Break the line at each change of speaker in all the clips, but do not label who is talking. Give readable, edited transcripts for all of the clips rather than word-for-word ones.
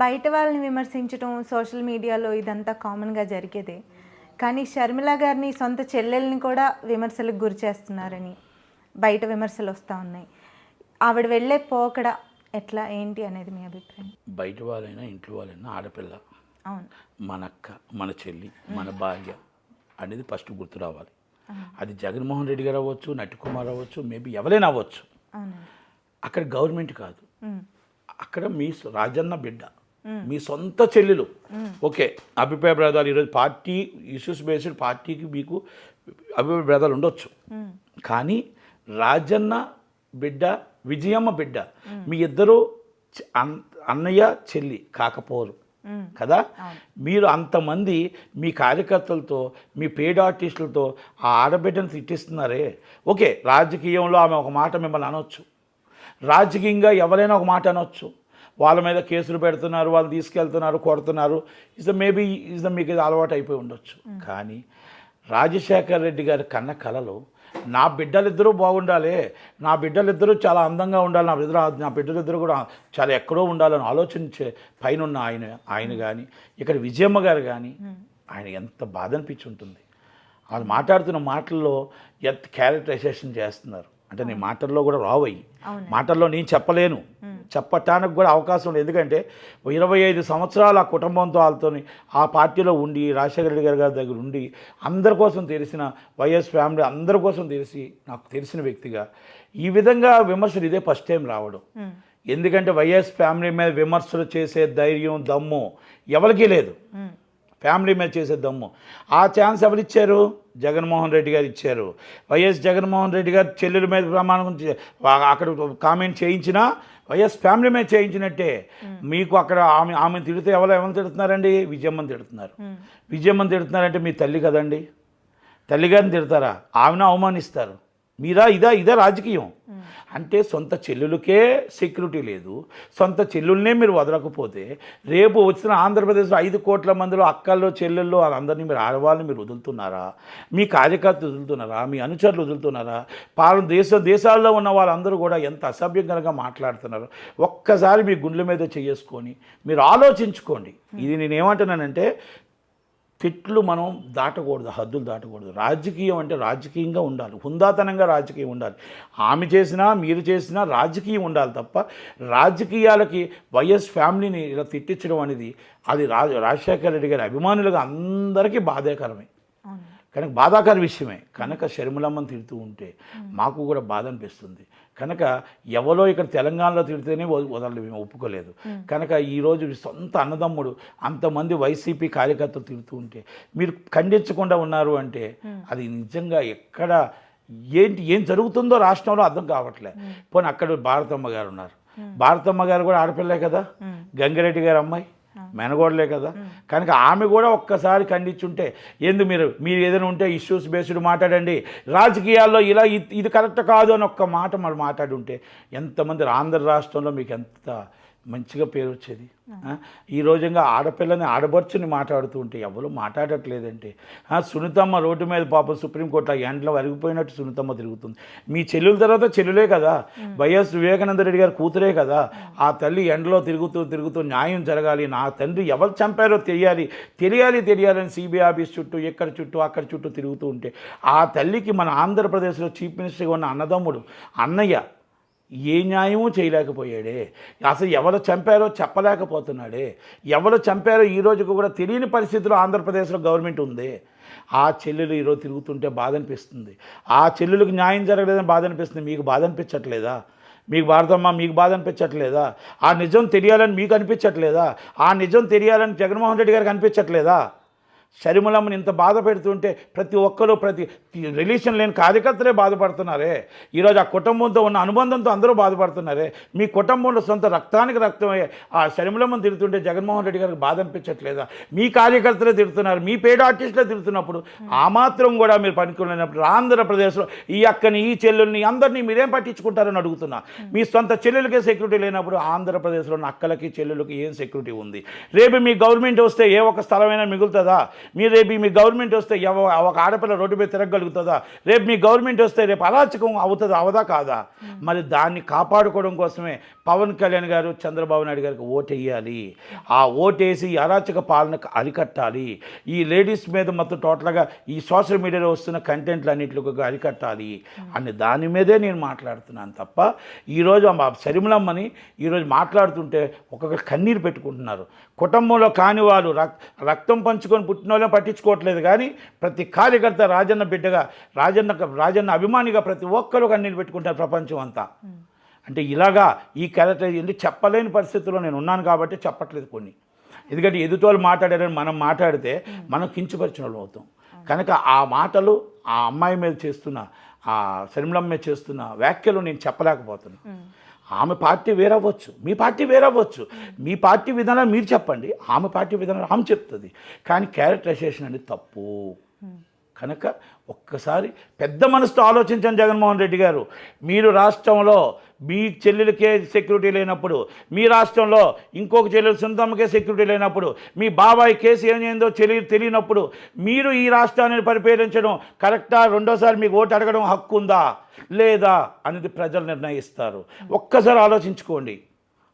బయట వాళ్ళని విమర్శించడం సోషల్ మీడియాలో ఇదంతా కామన్‌గా జరిగేదే. కానీ షర్మిల గారిని సొంత చెల్లెల్ని కూడా విమర్శలకు గురి చేస్తున్నారని బయట విమర్శలొస్తా ఉన్నాయి. ఆవిడ వెళ్ళే పోకడ ఎట్లా ఏంటి అనేది మీ అభిప్రాయం?
బయట వాళ్ళైనా ఇంట్లో వాళ్ళైనా ఆడపిల్ల,
అవును.
మన అక్క, మన చెల్లి, మన భార్య అనేది ఫస్ట్ గుర్తు రావాలి. అది జగన్మోహన్ రెడ్డి గారు అవ్వచ్చు, నటికుమార్ అవ్వచ్చు, మేబీ ఎవరైనా అవ్వచ్చు.
అవునండి.
అక్కడ గవర్నమెంట్ కాదు, అక్కడ మీ రాజన్న బిడ్డ, మీ సొంత చెల్లెలు. ఓకే, అభిప్రాయ భేదాలు ఈరోజు పార్టీ ఇష్యూస్ బేస్డ్ పార్టీకి మీకు అభిప్రాయ భేదాలు ఉండొచ్చు, కానీ రాజన్న బిడ్డ, విజయమ్మ బిడ్డ, మీ ఇద్దరు అన్నయ్య చెల్లి కాకపోరు కదా. మీరు అంతమంది మీ కార్యకర్తలతో, మీ పేడ్ ఆర్టిస్టులతో ఆ ఆడబిడ్డను తిట్టిస్తున్నారే. ఓకే, రాజకీయంలో ఆమె ఒక మాట మిమ్మల్ని అనొచ్చు, రాజకీయంగా ఎవరైనా ఒక మాట అనొచ్చు, వాళ్ళ మీద కేసులు పెడుతున్నారు, వాళ్ళు తీసుకెళ్తున్నారు, కొడుతున్నారు, మేబీ మీకు ఇది అలవాటు అయిపోయి ఉండొచ్చు. కానీ రాజశేఖర్ రెడ్డి గారి కన్న కళలో నా బిడ్డలిద్దరూ బాగుండాలి, నా బిడ్డలిద్దరూ చాలా అందంగా ఉండాలి, నా బిడ్డలిద్దరూ కూడా చాలా ఎక్కడో ఉండాలని ఆలోచించే పైన ఆయన కానీ, ఇక్కడ విజయమ్మ గారు కానీ, ఆయన ఎంత బాధ అనిపించి ఉంటుంది. వాళ్ళు మాట్లాడుతున్న మాటల్లో ఎంత క్యారెక్టరైజేషన్ చేస్తున్నారు అంటే నేను మాటల్లో కూడా రావయ్యి, మాటల్లో నేను చెప్పలేను, చెప్పటానికి కూడా అవకాశం లేదు. ఎందుకంటే 25 సంవత్సరాలు ఆ కుటుంబంతో వాళ్ళతో ఆ పార్టీలో ఉండి, రాజశేఖర రెడ్డి గారి దగ్గర ఉండి, అందరి కోసం తెలిసిన వైఎస్ ఫ్యామిలీ అందరి కోసం నాకు తెలిసిన వ్యక్తిగా ఈ విధంగా విమర్శలు ఇదే ఫస్ట్ టైం రావడం. ఎందుకంటే వైఎస్ ఫ్యామిలీ మీద విమర్శలు చేసే ధైర్యం, దమ్ము ఎవరికీ లేదు. ఫ్యామిలీ మీద చేసే దమ్ము ఆ ఛాన్స్ ఎవరిచ్చారు? జగన్మోహన్ రెడ్డి గారు ఇచ్చారు. వైఎస్ జగన్మోహన్ రెడ్డి గారు చెల్లెల మీద ప్రమాణం అక్కడ కామెంట్ చేయించినా వైఎస్ ఫ్యామిలీ మీద చేయించినట్టే. మీకు అక్కడ ఆమెను తిడితే ఎవరిని తిడుతున్నారండి? విజయమ్మని తిడుతున్నారు. విజయమ్మని తిడుతున్నారంటే మీ తల్లి కదండి, తల్లిగారిని తిడతారా? ఆమెను అవమానిస్తారు. ఇదా రాజకీయం అంటే? సొంత చెల్లెలకే సెక్యూరిటీ లేదు, సొంత చెల్లెల్నే మీరు వదలకపోతే రేపు వచ్చిన ఆంధ్రప్రదేశ్లో 5 కోట్ల మందిలో అక్కల్లో, చెల్లెళ్ళు వాళ్ళందరినీ మీరు ఆడవాళ్ళని మీరు వదులుతున్నారా? మీ కార్యకర్తలు వదులుతున్నారా? మీ అనుచరులు వదులుతున్నారా? దేశాల్లో ఉన్న వాళ్ళందరూ కూడా ఎంత అసభ్యంగా మాట్లాడుతున్నారు. ఒక్కసారి మీ గుండెల మీద చేసుకొని మీరు ఆలోచించుకోండి. ఇది నేనేమంటున్నానంటే, తిట్లు మనం దాటకూడదు, హద్దులు దాటకూడదు. రాజకీయం అంటే రాజకీయంగా ఉండాలి, హుందాతనంగా రాజకీయం ఉండాలి. ఆమె చేసినా మీరు చేసినా రాజకీయం ఉండాలి తప్ప రాజకీయాలకి వైఎస్ ఫ్యామిలీని ఇలా తిట్టించడం అనేది అది రాజశేఖర రెడ్డి గారి అభిమానులుగా అందరికీ బాధాకరమే, కనుక బాధాకర విషయమే. కనుక షర్మిలమ్మని తిడుతూ ఉంటే మాకు కూడా బాధ అనిపిస్తుంది. కనుక ఎవరో ఇక్కడ తెలంగాణలో తిడితేనే వదలదు, మేము ఒప్పుకోలేదు. కనుక ఈరోజు సొంత అన్నదమ్ముడు అంతమంది వైసీపీ కార్యకర్తలు తిడుతూ ఉంటే మీరు ఖండించకుండా ఉన్నారు అంటే అది నిజంగా ఎక్కడ ఏం జరుగుతుందో రాష్ట్రంలో అర్థం కావట్లేదు. పోనీ అక్కడ భారతమ్మ గారు ఉన్నారు, భారతమ్మ గారు కూడా ఆడపిల్లే కదా, గంగిరెడ్డి గారు అమ్మాయి మెనగోడలే కదా. కనుక ఆమె కూడా ఒక్కసారి ఖండించుంటే, మీరు ఏదైనా ఉంటే ఇష్యూస్ బేస్డ్ మాట్లాడండి, రాజకీయాల్లో ఇలా ఇది కరెక్ట్ కాదు అని ఒక్క మాట మరి మాట్లాడి ఉంటే ఎంతమంది ఆంధ్ర రాష్ట్రంలో మీకు ఎంత మంచిగా పేరు వచ్చేది. ఈ రోజుగా ఆడపిల్లని ఆడబడుచుని మాట్లాడుతూ ఉంటే ఎవరు మాట్లాడట్లేదంటే, సునీతమ్మ రోడ్డు మీద పాపం సుప్రీంకోర్టులో ఎండలో వరిగిపోయినట్టు సునీతమ్మ తిరుగుతుంది. మీ చెల్లెల తర్వాత చెల్లులే కదా, వైఎస్ వివేకానంద రెడ్డి గారు కూతురే కదా. ఆ తల్లి ఎండలో తిరుగుతూ న్యాయం జరగాలి, నా తండ్రి ఎవరు చంపారో తెలియాలని సిబిఐ ఆఫీస్ చుట్టూ అక్కడ చుట్టూ తిరుగుతూ ఉంటే ఆ తల్లికి మన ఆంధ్రప్రదేశ్లో చీఫ్ మినిస్టర్గా ఉన్న అన్నదమ్ముడు అన్నయ్య ఏ న్యాయమూ చేయలేకపోయాడే. అసలు ఎవరు చంపారో చెప్పలేకపోతున్నాడే. ఎవరు చంపారో ఈ రోజుకు కూడా తెలియని పరిస్థితిలో ఆంధ్రప్రదేశ్లో గవర్నమెంట్ ఉంది. ఆ చెల్లెలు ఈరోజు తిరుగుతుంటే బాధ అనిపిస్తుంది. ఆ చెల్లెలకు న్యాయం జరగలేదని బాధ అనిపిస్తుంది. మీకు బాధ అనిపించట్లేదా? మీకు భారతమ్మ మీకు బాధ అనిపించట్లేదా? ఆ నిజం తెలియాలని మీకు అనిపించట్లేదా? ఆ నిజం తెలియాలని జగన్మోహన్ రెడ్డి గారికి అనిపించట్లేదా? షర్మిలమ్మని ఇంత బాధ పెడుతుంటే ప్రతి ఒక్కరూ, ప్రతి రిలేషన్ లేని కార్యకర్తలే బాధపడుతున్నారే. ఈరోజు ఆ కుటుంబంతో ఉన్న అనుబంధంతో అందరూ బాధపడుతున్నారే. మీ కుటుంబంలో సొంత రక్తానికి రక్తమయ్యే ఆ షర్మిలమ్మని తిడుతుంటే జగన్మోహన్ రెడ్డి గారికి బాధ అనిపించట్లేదా? మీ కార్యకర్తలే తిడుతున్నారు, మీ పేడ ఆర్టిస్టులే తిడుతున్నప్పుడు ఆ మాత్రం కూడా మీరు పనికిలేనప్పుడు ఆంధ్రప్రదేశ్లో ఈ అక్కని, ఈ చెల్లెల్ని అందరినీ మీరేం పట్టించుకుంటారని అడుగుతున్నా. మీ సొంత చెల్లెలకే సెక్యూరిటీ లేనప్పుడు ఆంధ్రప్రదేశ్లో ఉన్న అక్కలకి, చెల్లెలకి ఏం సెక్యూరిటీ ఉంది? రేపు మీ గవర్నమెంట్ వస్తే ఏ ఒక్క స్థలమైనా మిగులుతుందా? మీరు రేపు మీ గవర్నమెంట్ వస్తే ఒక ఆడపిల్ల రోడ్డు మీద తిరగలుగుతుందా? రేపు మీ గవర్నమెంట్ వస్తే రేపు అరాచకం అవుతుందా అవదా కాదా? మరి దాన్ని కాపాడుకోవడం కోసమే పవన్ కళ్యాణ్ గారు చంద్రబాబు నాయుడు గారికి ఓటేయాలి. ఆ ఓటేసి ఈ అరాచక పాలనకు అరికట్టాలి. ఈ లేడీస్ మీద మొత్తం టోటల్గా ఈ సోషల్ మీడియాలో వస్తున్న కంటెంట్లు అన్నింటికి అరికట్టాలి అని దాని మీదే నేను మాట్లాడుతున్నాను తప్ప ఈరోజు మా శర్మిలమ్మని ఈరోజు మాట్లాడుతుంటే ఒక్కొక్క కన్నీరు పెట్టుకుంటున్నారు. కుటుంబంలో కాని వాళ్ళు రక్తం పంచుకొని పుట్టిన వాళ్ళని పట్టించుకోవట్లేదు, కానీ ప్రతి కార్యకర్త రాజన్న బిడ్డగా రాజన్న అభిమానిగా ప్రతి ఒక్కరు కన్నీరు పెట్టుకుంటారు ప్రపంచం అంతా. అంటే ఇలాగా ఈ క్యారెక్టర్ ఎందుకు చెప్పలేని పరిస్థితుల్లో నేను ఉన్నాను కాబట్టి చెప్పట్లేదు కొన్ని. ఎందుకంటే ఎదుటోళ్ళు మాట్లాడారని మనం మాట్లాడితే మనం కించపరిచిన వాళ్ళు అవుతాం. కనుక ఆ మాటలు ఆ అమ్మాయి మీద చేస్తున్న ఆ శర్మిలమ్మ మీద చేస్తున్న వ్యాఖ్యలు నేను చెప్పలేకపోతున్నాను. ఆమె పార్టీ వేరవ్వచ్చు, మీ పార్టీ వేరవ్వచ్చు, మీ పార్టీ విధానాలు మీరు చెప్పండి, ఆమె పార్టీ విధానాలు ఆమె చెప్తుంది. కానీ క్యారెక్టరైజేషన్ అనేది తప్పు. కనుక ఒక్కసారి పెద్ద మనసుతో ఆలోచించండి జగన్మోహన్ రెడ్డి గారు. మీరు రాష్ట్రంలో మీ చెల్లెలకే సెక్యూరిటీ లేనప్పుడు, మీ రాష్ట్రంలో ఇంకొక చెల్లెలు సొంతమ్మకే సెక్యూరిటీ లేనప్పుడు, మీ బాబాయ్ కేసు ఏం చేయిందో తెలియనప్పుడు మీరు ఈ రాష్ట్రాన్ని పరిపాలించడం కరెక్టా? రెండోసారి మీకు ఓటు అడగడం హక్కు ఉందా లేదా అనేది ప్రజలు నిర్ణయిస్తారు. ఒక్కసారి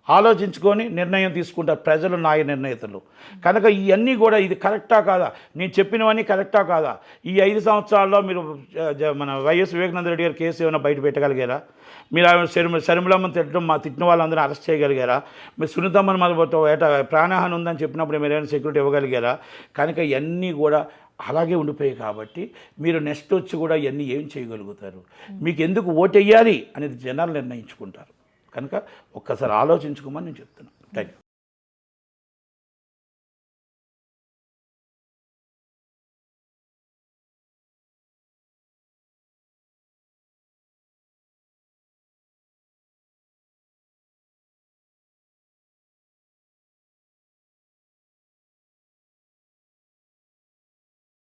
ఆలోచించుకొని నిర్ణయం తీసుకుంటారు ప్రజలు, నిర్ణయితలు. కనుక ఇవన్నీ కూడా ఇది కరెక్టా కాదా, నేను చెప్పినవన్నీ కరెక్టా కాదా? ఈ 5 సంవత్సరాల్లో మీరు మన వైఎస్ వివేకానంద రెడ్డి గారి కేసు ఏమైనా బయట పెట్టగలిగారా? మీరు శర్మిలమ్మని తిట్టిన వాళ్ళందరూ అరెస్ట్ చేయగలిగారా? మీరు సునీతమ్మని ప్రాణహాని ఉందని చెప్పినప్పుడు మీరు ఏమైనా సెక్యూరిటీ ఇవ్వగలిగారా? కనుక ఇవన్నీ కూడా అలాగే ఉండిపోయాయి. కాబట్టి మీరు నెక్స్ట్ వచ్చి కూడా ఇవన్నీ ఏం చేయగలుగుతారు? మీకు ఎందుకు ఓటెయ్యాలి అనేది జనాలు నిర్ణయించుకుంటారు. కనుక ఒక్కసారి ఆలోచించుకోమని నేను చెప్తున్నాను. Thank you.